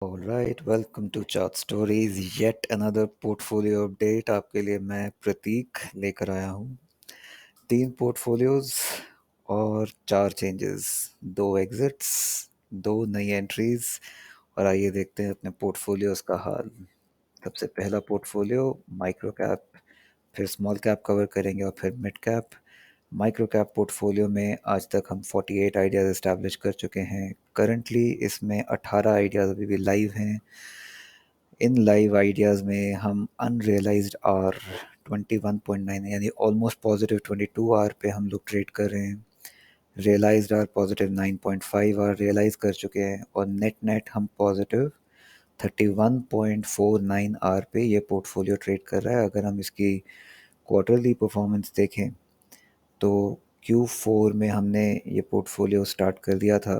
Alright, welcome to chart stories. Yet another portfolio update आपके लिए मैं प्रतीक लेकर आया हूँ। 3 पोर्टफोलियोज और 4 चेंजेस, 2 एग्जिट्स, 2 नई एंट्रीज। और आइए देखते हैं अपने पोर्टफोलियोज का हाल। सबसे पहला पोर्टफोलियो माइक्रो कैप, फिर स्मॉल कैप कवर करेंगे और फिर mid cap. Micro cap portfolio में आज तक हम 48 आइडियाज़ इस्टेब्लिश कर चुके हैं। करंटली इसमें 18 आइडियाज़ अभी भी लाइव हैं। इन लाइव आइडियाज़ में हम अनरियलाइज्ड आर 21.9 यानी ऑलमोस्ट पॉजिटिव 22 आर पे हम लोग ट्रेड कर रहे हैं। Realised R positive 9.5 R realise कर चुके हैं और नेट नेट हम पॉजिटिव 31.49 आर पे ये पोर्टफोलियो ट्रेड कर रहा है। अगर हम इसकी क्वार्टरली परफॉर्मेंस देखें तो Q4 में हमने ये पोर्टफोलियो स्टार्ट कर दिया था।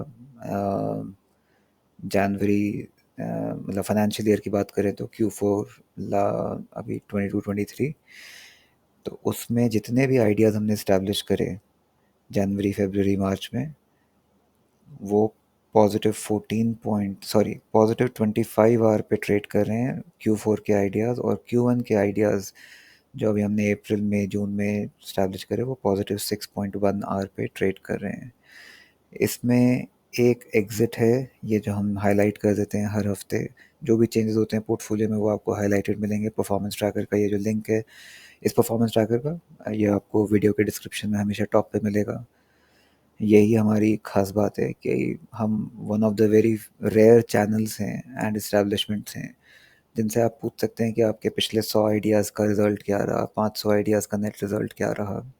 जनवरी मतलब फाइनेंशियल ईयर की बात करें तो Q4 ला अभी 22-23, तो उसमें जितने भी आइडियाज़ हमने इस्टेब्लिश करे जनवरी फरवरी मार्च में, वो पॉजिटिव 25 आर पे ट्रेड कर रहे हैं Q4 के आइडियाज़। और Q1 के आइडियाज़ जो अभी हमने अप्रैल में जून में इस्टेब्लिश करे वो पॉजिटिव 6.1 आर पे ट्रेड कर रहे हैं। इसमें एक एग्ज़िट है, ये जो हम हाईलाइट कर देते हैं हर हफ्ते। जो भी चेंजेस होते हैं पोर्टफोलियो में वो आपको हाईलाइटेड मिलेंगे। परफॉर्मेंस ट्रैकर का ये जो लिंक है, इस परफॉर्मेंस ट्रैकर का, ये आपको वीडियो के डिस्क्रिप्शन में हमेशा टॉप पे मिलेगा। यही हमारी ख़ास बात है कि हम one of the very rare channels हैं एंड इस्टेब्लिशमेंट्स हैं जिनसे आप पूछ सकते हैं कि आपके पिछले 100 आइडियाज़ का रिज़ल्ट क्या रहा, 500 आइडियाज़ का नेट रिज़ल्ट क्या रहा।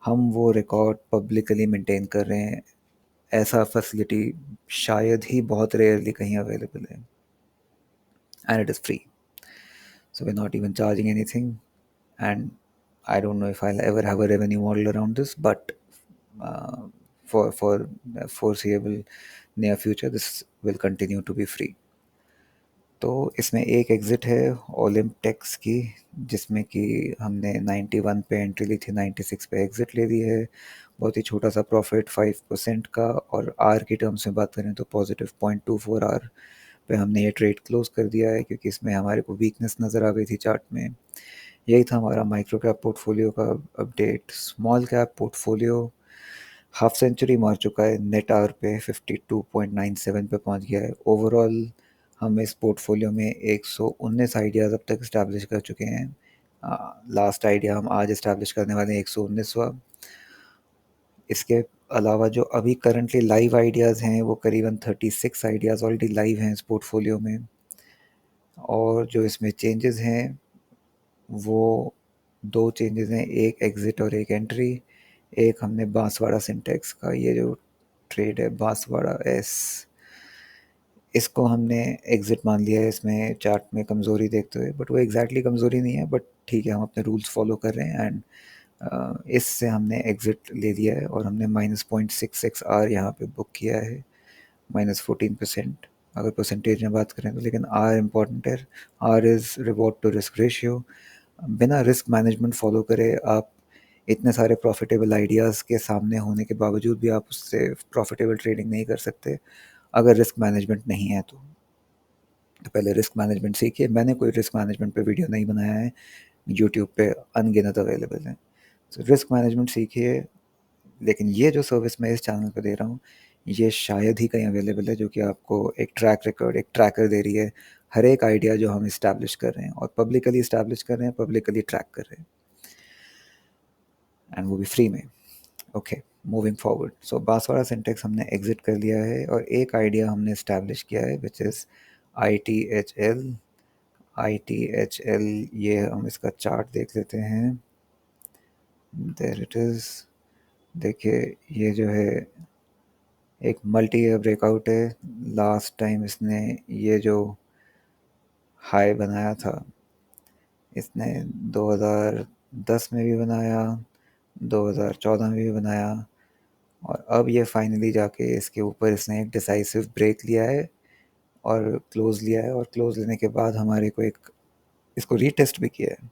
हम वो रिकॉर्ड पब्लिकली मेंटेन कर रहे हैं। ऐसा फैसिलिटी शायद ही बहुत रेयरली कहीं अवेलेबल है, and it is free, so we're not even charging anything. And I don't know if I'll ever have a revenue model around this, but uh, for foreseeable near future this will continue to be free. तो इसमें एक exit है ओलिम्पटेक्स की, जिसमें कि हमने 91 पे entry ली थी, 96 पे एग्ज़िट ले ली है। बहुत ही छोटा सा प्रॉफिट 5% का। और आर की टर्म्स में बात करें तो पॉजिटिव 0.24 आर पे हमने ये ट्रेड क्लोज कर दिया है, क्योंकि इसमें हमारे को वीकनेस नज़र आ गई थी चार्ट में। यही था हमारा माइक्रो कैप पोर्टफोलियो का update. Small cap portfolio half century मार चुका है, नेट आर पे 52.97 पे पहुंच गया है। ओवरऑल हम इस पोर्टफोलियो में 119 आइडियाज़ अब तक इस्टेब्लिश कर चुके हैं। लास्ट आइडिया हम आज इस्टेब्लिश करने वाले हैं 119वां। इसके अलावा जो अभी करंटली लाइव आइडियाज़ हैं वो करीबन 36 आइडियाज़ ऑलरेडी लाइव हैं इस पोर्टफोलियो में। और जो इसमें चेंजेस हैं वो 2 चेंजेस हैं, एक एग्ज़िट और एक एंट्री। एक हमने बांसवाड़ा सिंटेक्स का ये जो ट्रेड है बांसवाड़ा एस, इसको हमने एग्ज़िट मान लिया है इसमें चार्ट में कमज़ोरी देखते हुए। बट वो एग्जैक्टली कमज़ोरी नहीं है, बट ठीक है, हम अपने रूल्स फॉलो कर रहे हैं। एंड इससे हमने एग्ज़िट ले लिया है और हमने -0.66 आर यहाँ पे बुक किया है, -14% अगर परसेंटेज में बात करें तो। लेकिन आर इम्पॉर्टेंट है। R is reward to risk ratio. बिना रिस्क मैनेजमेंट फॉलो करे आप इतने सारे प्रॉफिटेबल आइडियाज़ के सामने होने के बावजूद भी आप उससे प्रॉफिटेबल ट्रेडिंग नहीं कर सकते अगर रिस्क मैनेजमेंट नहीं है तो पहले रिस्क मैनेजमेंट सीखिए। मैंने कोई रिस्क मैनेजमेंट पे वीडियो नहीं बनाया है, यूट्यूब पे अनगिनत अवेलेबल है। तो रिस्क मैनेजमेंट सीखिए। लेकिन ये जो सर्विस मैं इस चैनल पे दे रहा हूँ, ये शायद ही कहीं अवेलेबल है, जो कि आपको एक ट्रैक रिकॉर्ड, एक ट्रैकर दे रही है हर एक आइडिया जो हम इस्टेब्लिश कर रहे हैं, और पब्लिकली इस्टेब्लिश कर रहे हैं, पब्लिकली ट्रैक कर रहे हैं, एंड वो भी फ्री में। Okay, moving forward. So Banswara Syntex हमने एग्जिट कर लिया है और एक आइडिया हमने इस्टेब्लिश किया है विच इज़ ITHL। ITHL, ये हम इसका चार्ट देख लेते हैं। There it is. देखिए, ये जो है एक मल्टी ईयर ब्रेकआउट है। लास्ट टाइम इसने ये जो हाई बनाया था, इसने 2010 में भी बनाया, 2014 में भी बनाया, और अब ये फाइनली जाके इसके ऊपर इसने एक डिसाइसिव ब्रेक लिया है और क्लोज लिया है। और क्लोज लेने के बाद हमारे को एक इसको रीटेस्ट भी किया है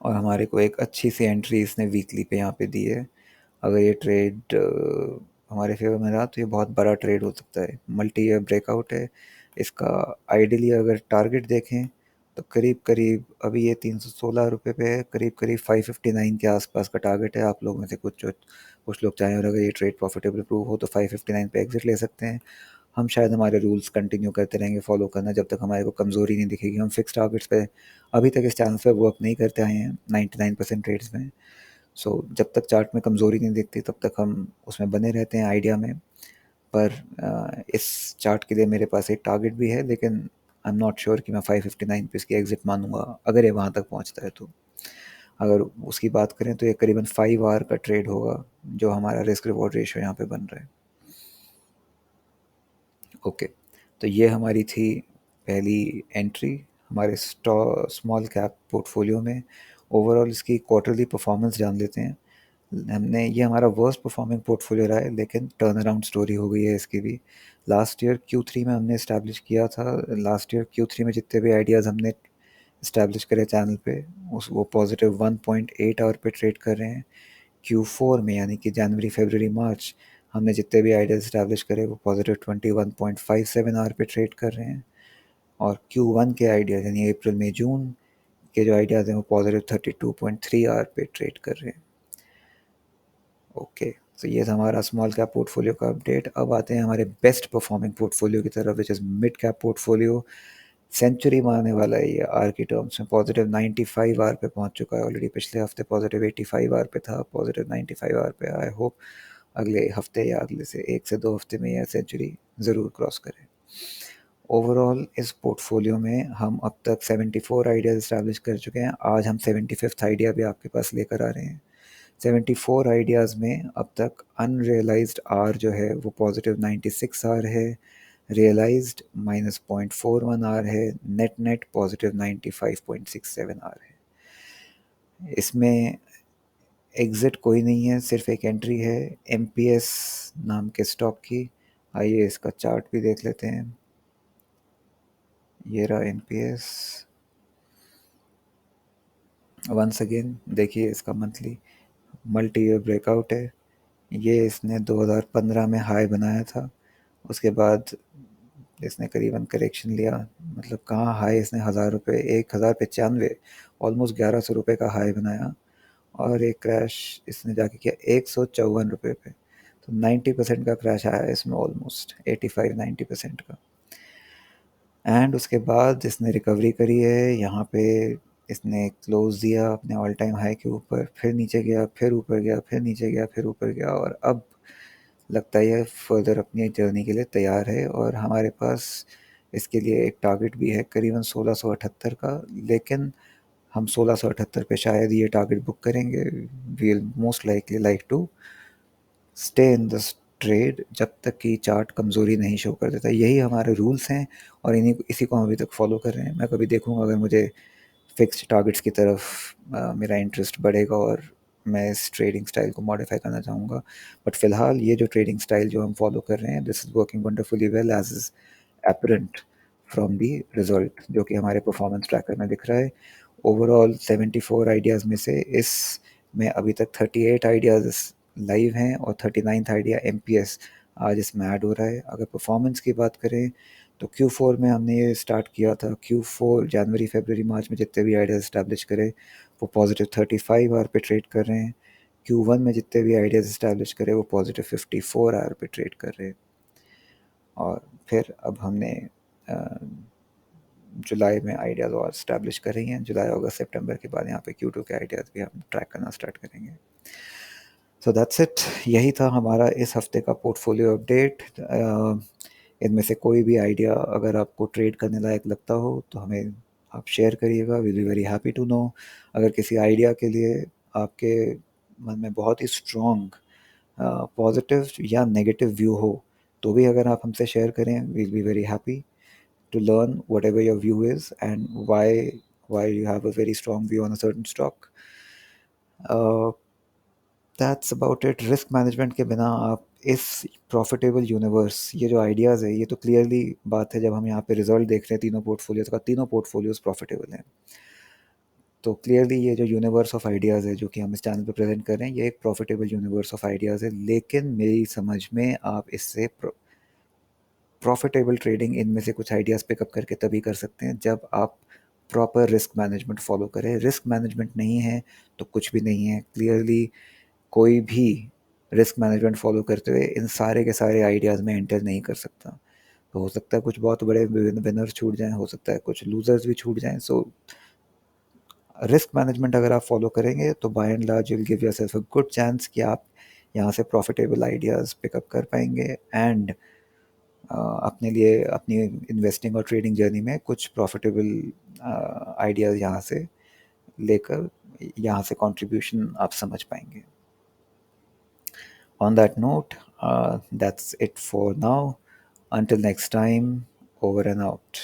और हमारे को एक अच्छी सी एंट्री इसने वीकली पे यहाँ पे दी है। अगर ये ट्रेड हमारे फेवर में रहा तो ये बहुत बड़ा ट्रेड हो सकता है। मल्टी ईयर ब्रेकआउट है इसका। आइडियली अगर टारगेट देखें तो करीब करीब अभी ये 316 रुपये पे है, करीब करीब 559 के आसपास का टारगेट है। आप लोगों में से कुछ लोग चाहें और अगर ये ट्रेड प्रॉफिटेबल प्रूव हो तो 559 पे एग्जिट ले सकते हैं। हम शायद हमारे रूल्स कंटिन्यू करते रहेंगे फॉलो करना जब तक हमारे को कमज़ोरी नहीं दिखेगी। हम फिक्स टारगेट्स पे अभी तक इस चैनल पे वर्क नहीं करते आए हैं 99% ट्रेड्स में। सो जब तक चार्ट में कमज़ोरी नहीं दिखती तब तक हम उसमें बने रहते हैं आइडिया में। पर इस चार्ट के लिए मेरे पास एक टारगेट भी है, लेकिन आई एम नॉट श्योर कि मैं 559 पे इसकी एग्जिट मानूंगा अगर ये वहाँ तक पहुँचता है तो। अगर उसकी बात करें तो ये करीबन 5 आवर का ट्रेड होगा जो हमारा रिस्क रिवॉर्ड रेशियो यहाँ पे बन रहा है। ओके, तो ये हमारी थी पहली एंट्री हमारे स्मॉल कैप पोर्टफोलियो में। ओवरऑल इसकी क्वार्टरली परफॉर्मेंस जान लेते हैं। हमने ये हमारा वर्स्ट परफॉर्मिंग पोर्टफोलियो रहा है, लेकिन टर्न अराउंड स्टोरी हो गई है इसकी भी। लास्ट ईयर Q3 में हमने इस्टेब्लिश किया था। लास्ट ईयर Q3 में जितने भी आइडियाज़ हमने इस्टेब्लिश करे चैनल पे उस वो पॉजिटिव 1.8 आवर पे ट्रेड कर रहे हैं। Q4 में यानी कि जनवरी फरवरी मार्च हमने जितने भी आइडियाज़ इस्टेब्लिश करे वो पॉजिटिव 21.57 आवर पे ट्रेड कर रहे हैं। और Q1 के आइडियाज़ यानी अप्रैल मई जून के जो आइडियाज़ हैं वो पॉजिटिव 32.3 आवर पे ट्रेड कर रहे हैं। ओके, तो ये था हमारा स्मॉल कैप पोर्टफोलियो का अपडेट। अब आते हैं हमारे बेस्ट परफॉर्मिंग पोर्टफोलियो की तरफ, which is mid cap portfolio. Century मारने वाला है ये आर की टर्म्स में। पॉजिटिव 95 आर पे पहुंच चुका है ऑलरेडी। पिछले हफ्ते पॉजिटिव 85 आर पे था, पॉजिटिव 95 आर पे। आई होप अगले हफ्ते या अगले से 1 से 2 हफ्ते में यह सेंचुरी ज़रूर क्रॉस करे। ओवरऑल इस पोर्टफोलियो में हम अब तक 74 आइडियाज़ इस्टेब्लिश कर चुके हैं। आज हम 75th आइडिया भी आपके पास लेकर आ रहे हैं। 74 आइडियाज़ में अब तक अनरियलाइज्ड आर जो है वो पॉजिटिव 96 आर है, रियलाइज्ड -0.41 आर है, नेट नेट पॉजिटिव 95.67 आर है। इसमें एग्ज़िट कोई नहीं है, सिर्फ एक एंट्री है MPS नाम के स्टॉक की। आइए इसका चार्ट भी देख लेते हैं। ये रहा MPS। वंस अगेन देखिए इसका मंथली मल्टी ईयर ब्रेकआउट है। ये इसने 2015 में हाई बनाया था, उसके बाद इसने करीबन करेक्शन लिया। मतलब कहाँ हाई इसने 1000 रुपये, 1095, ऑलमोस्ट 1100 रुपये का हाई बनाया और एक क्रैश इसने जाके किया 154 रुपये पे। तो 90% का क्रैश आया इसमें, ऑलमोस्ट 85-90% का। एंड उसके बाद इसने रिकवरी करी है। यहाँ पे इसने क्लोज दिया अपने ऑल टाइम हाई के ऊपर, फिर नीचे गया, फिर ऊपर गया, फिर नीचे गया, फिर ऊपर गया और अब लगता है फर्दर अपनी जर्नी के लिए तैयार है। और हमारे पास इसके लिए एक टारगेट भी है करीबन 1678 का, लेकिन हम 1678 पे शायद ये टारगेट बुक करेंगे। We will most likely like to stay in this trade जब तक कि चार्ट कमज़ोरी नहीं शो कर देता। यही हमारे रूल्स हैं और इसी को हम अभी तक फॉलो कर रहे हैं। मैं कभी देखूंगा अगर मुझे फिक्स्ड टारगेट्स की तरफ मेरा इंटरेस्ट बढ़ेगा और मैं इस ट्रेडिंग स्टाइल को मॉडिफाई करना चाहूँगा। बट फ़िलहाल ये जो ट्रेडिंग स्टाइल जो हम फॉलो कर रहे हैं, this is working wonderfully well as is apparent from the result जो कि हमारे परफॉर्मेंस ट्रैकर में दिख रहा है। ओवरऑल 74 आइडियाज़ में से इस में अभी तक 38 आइडियाज़ लाइव हैं और 39th आइडिया MPS आज इसमें ऐड हो रहा है। अगर परफॉर्मेंस की बात करें तो Q4 में हमने ये स्टार्ट किया था। Q4 जनवरी फरवरी मार्च में जितने भी आइडियाज़ इस्टेब्लिश करे वो पॉजिटिव 35 आवर पे ट्रेड कर रहे हैं। Q1 में जितने भी आइडियाज़ इस्टेब्लिश करे वो पॉजिटिव 54 आवर पे ट्रेड कर रहे हैं। और फिर अब हमने जुलाई में आइडियाज़ और इस्टेब्लिश कर हैं। जुलाई अगस्त सितंबर के बाद यहाँ पे Q2 के आइडियाज़ भी हम ट्रैक करना स्टार्ट करेंगे। So that's it. यही था हमारा इस हफ्ते का पोर्टफोलियो अपडेट। इनमें से कोई भी आइडिया अगर आपको ट्रेड करने लायक लगता हो तो हमें आप शेयर करिएगा। Will be very happy to know. अगर किसी आइडिया के लिए आपके मन में बहुत ही स्ट्रॉन्ग पॉजिटिव या नेगेटिव व्यू हो तो भी अगर आप हमसे शेयर करें, will be very happy to learn whatever your view is and why you have a very strong view on a certain stock. uh, that's about it. Risk management के बिना आप इस प्रॉफिटेबल यूनिवर्स, ये जो ideas है ये तो clearly बात है जब हम यहाँ पे रिजल्ट देख रहे हैं तीनों पोर्टफोलियोज का, तीनों पोर्टफोलियोज प्रॉफिटेबल हैं। तो क्लियरली ये जो यूनिवर्स ऑफ आइडियाज़ है जो कि हम इस चैनल पे प्रेजेंट कर रहे हैं, ये एक प्रॉफिटेबल यूनिवर्स ऑफ आइडियाज़ है, लेकिन मेरी समझ में आप इससे प्रॉफिटेबल ट्रेडिंग इनमें से कुछ आइडियाज़ पिकअप करके तभी कर सकते हैं जब आप प्रॉपर रिस्क मैनेजमेंट फॉलो करें। रिस्क मैनेजमेंट नहीं है तो कुछ भी नहीं है। क्लियरली कोई भी रिस्क मैनेजमेंट फॉलो करते हुए इन सारे के सारे आइडियाज़ में एंटर नहीं कर सकता। तो हो सकता है कुछ बहुत बड़े विनर्स छूट जाएं, हो सकता है कुछ लूजर्स भी छूट जाएं। सो रिस्क मैनेजमेंट अगर आप फॉलो करेंगे तो by and large will give yourself a good chance कि आप यहाँ से प्रॉफिटेबल आइडियाज़ पिकअप कर पाएंगे एंड अपने लिए अपनी इन्वेस्टिंग और ट्रेडिंग जर्नी में कुछ प्रॉफिटेबल आइडियाज़ यहाँ से लेकर यहाँ से कंट्रीब्यूशन आप समझ पाएंगे। On that note, that's it for now. Until next time, over and out.